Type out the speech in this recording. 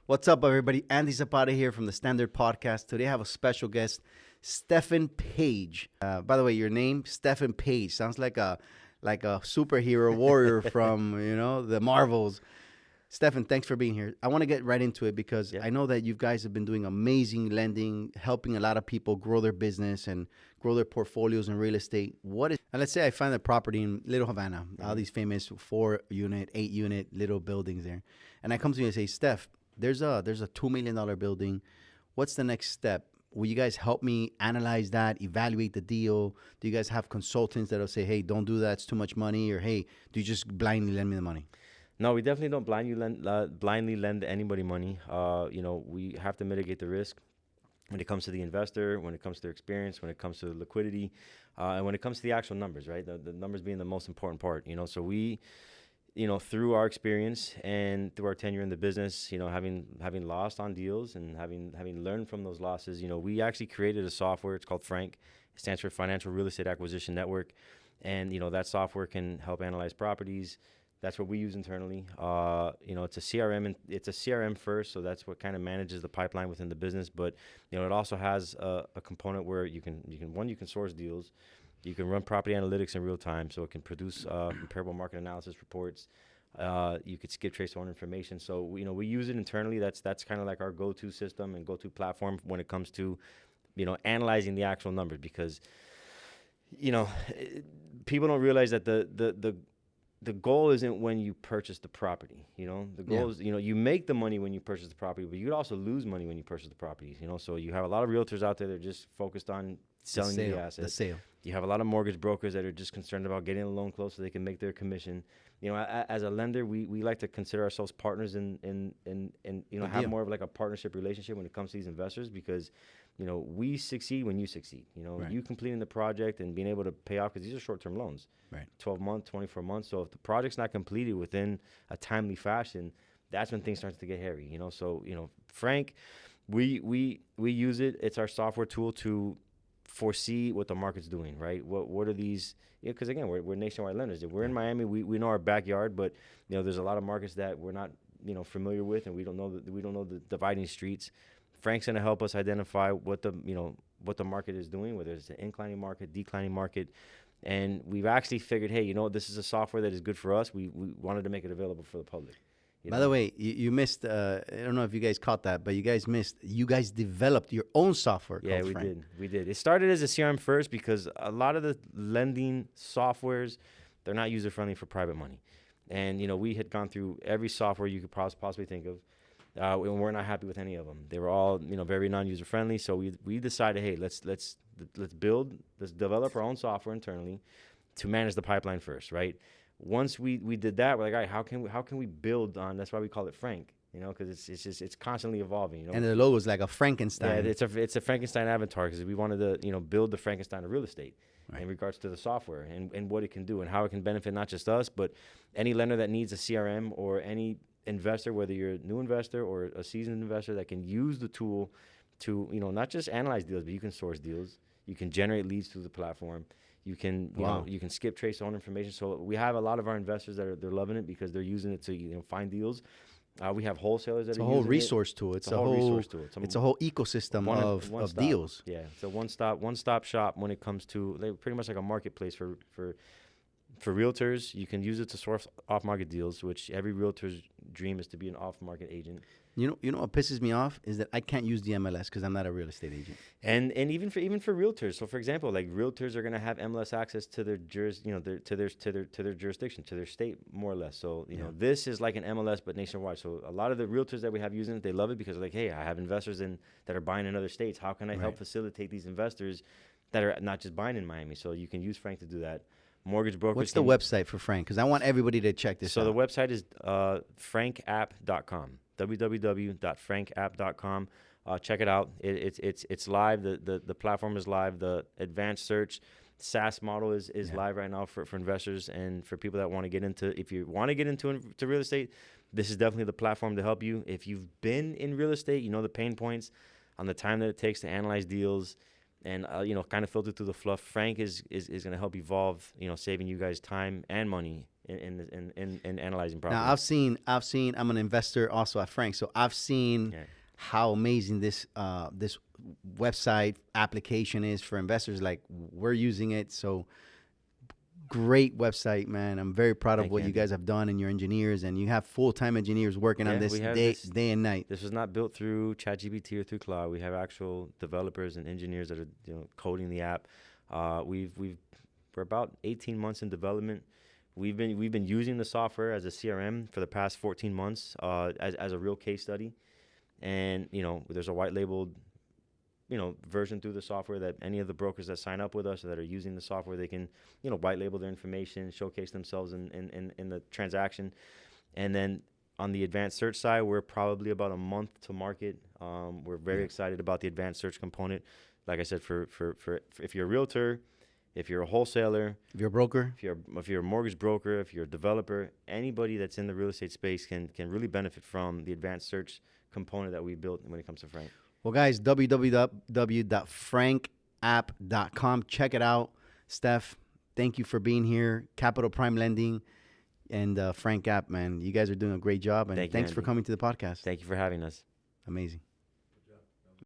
What's up, everybody? Andy Zapata here from the Standard Podcast. Today I have a special guest, Stephen Page. By the way, your name, Stephen Page, sounds like a superhero warrior from the Marvels. Stephen, thanks for being here. I want to get right into it because I know that you guys have been doing amazing lending, helping a lot of people grow their business and grow their portfolios in real estate. And let's say I find a property in Little Havana, all these famous 4-unit, 8-unit little buildings there, and I come to you and say, Steph, there's a $2 million building. What's the next step? Will you guys help me analyze that, evaluate the deal? Do you guys have consultants that'll say, hey, don't do that, it's too much money? Or, hey, do you just blindly lend me the money? No, we definitely don't blindly lend anybody money. We have to mitigate the risk when it comes to the investor, when it comes to their experience, when it comes to liquidity, and when it comes to the actual numbers, right? The numbers being the most important part, So we, through our experience and through our tenure in the business, having lost on deals and having learned from those losses, we actually created a software. It's called F.R.A.N.K. It stands for Financial Real Estate Acquisition Network. And, that software can help analyze properties. That's what we use internally. It's a CRM, and it's a CRM first, so that's what kind of manages the pipeline within the business. But it also has a component where you can source deals, you can run property analytics in real time, so it can produce comparable market analysis reports. You could skip trace owner information. So we use it internally. That's kind of like our go-to system and go-to platform when it comes to analyzing the actual numbers, because people don't realize that the goal isn't when you purchase the property. The goal is, you make the money when you purchase the property, but you could also lose money when you purchase the properties. So you have a lot of realtors out there that are just focused on selling the asset. The sale. You have a lot of mortgage brokers that are just concerned about getting a loan closed so they can make their commission. As a lender, we like to consider ourselves partners and have more of like a partnership relationship when it comes to these investors, because we succeed when you succeed. Right. You completing the project and being able to pay off, because these are short-term loans, right? 12 months, 24 months. So if the project's not completed within a timely fashion, that's when things start to get hairy. So F.R.A.N.K, we use it. It's our software tool to foresee what the market's doing, right? What are these? Because again, we're nationwide lenders. If we're in Miami, we know our backyard, but there's a lot of markets that we're not familiar with, and we don't know the dividing streets. F.R.A.N.K's gonna help us identify what the market is doing, whether it's an inclining market, declining market, and we've actually figured, hey, this is a software that is good for us. We wanted to make it available for the public. By the way, you missed, I don't know if you guys caught that, but you guys developed your own software called F.R.A.N.K. We did. It started as a CRM first because a lot of the lending softwares, they're not user-friendly for private money. And, we had gone through every software you could possibly think of, and we're not happy with any of them. They were all, very non-user-friendly. So we decided, hey, let's develop our own software internally to manage the pipeline first, right? Once we did that, we're like, all right, how can we build on? That's why we call it F.R.A.N.K, because it's constantly evolving. And the logo is like a Frankenstein. Yeah, it's a Frankenstein avatar, because we wanted to build the Frankenstein of real estate, right, in regards to the software and what it can do and how it can benefit not just us, but any lender that needs a CRM, or any investor, whether you're a new investor or a seasoned investor, that can use the tool to not just analyze deals, but you can source deals, you can generate leads through the platform. You can, you can skip trace owner information. So we have a lot of our investors that they're loving it because they're using it to find deals. We have wholesalers that are using it. It's a whole resource tool. It's a whole resource tool. It's a whole ecosystem of deals. Yeah, it's a one-stop shop when it comes to pretty much like a marketplace for realtors. You can use it to source off-market deals, which every realtor's dream is to be an off-market agent. You know what pisses me off is that I can't use the MLS because I'm not a real estate agent. And even for realtors. So for example, like realtors are gonna have MLS access to their to their jurisdiction, to their state, more or less. So this is like an MLS but nationwide. So a lot of the realtors that we have using it, they love it because they're like, hey, I have investors that are buying in other states. How can I help facilitate these investors that are not just buying in Miami? So you can use F.R.A.N.K to do that. Mortgage brokers. What's the website for F.R.A.N.K? Because I want everybody to check this out. So the website is FR.ANK.com. www.FR.ANK.com. Check it out. It's live. The platform is live. The advanced search SaaS model is live right now for investors and for people that want to get into. If you want to get into real estate, this is definitely the platform to help you. If you've been in real estate, you know the pain points on the time that it takes to analyze deals and kind of filter through the fluff. F.R.A.N.K is going to help evolve, saving you guys time and money in analyzing property. Now I've seen. I'm an investor also at Frank, so I've seen Yeah. how amazing this website application is for investors. Like we're using it, so great website, man. I'm very proud of Thank what you, you Andy. guys have done and your engineers, and you have full-time engineers working on Yeah, this we have day and night. This was not built through ChatGPT or through cloud. We have actual developers and engineers that are coding the app. We're about 18 months in development. We've been using the software as a CRM for the past 14 months as a real case study, and there's a white labeled version through the software that any of the brokers that sign up with us or that are using the software, they can white label their information, showcase themselves in the transaction. And then on the advanced search side, we're probably about a month to market. We're very excited about the advanced search component. Like I said, for if you're a realtor, if you're a wholesaler, If you're a broker, if you're a mortgage broker, if you're a developer, anybody that's in the real estate space can really benefit from the advanced search component that we built when it comes to Frank. well, guys, www.frankapp.com. Check it out. Steph, thank you for being here. Capital Prime Lending and Frank App, man. You guys are doing a great job, and Thank you, thanks for Andy. coming to the podcast. Thank you for having us. Amazing.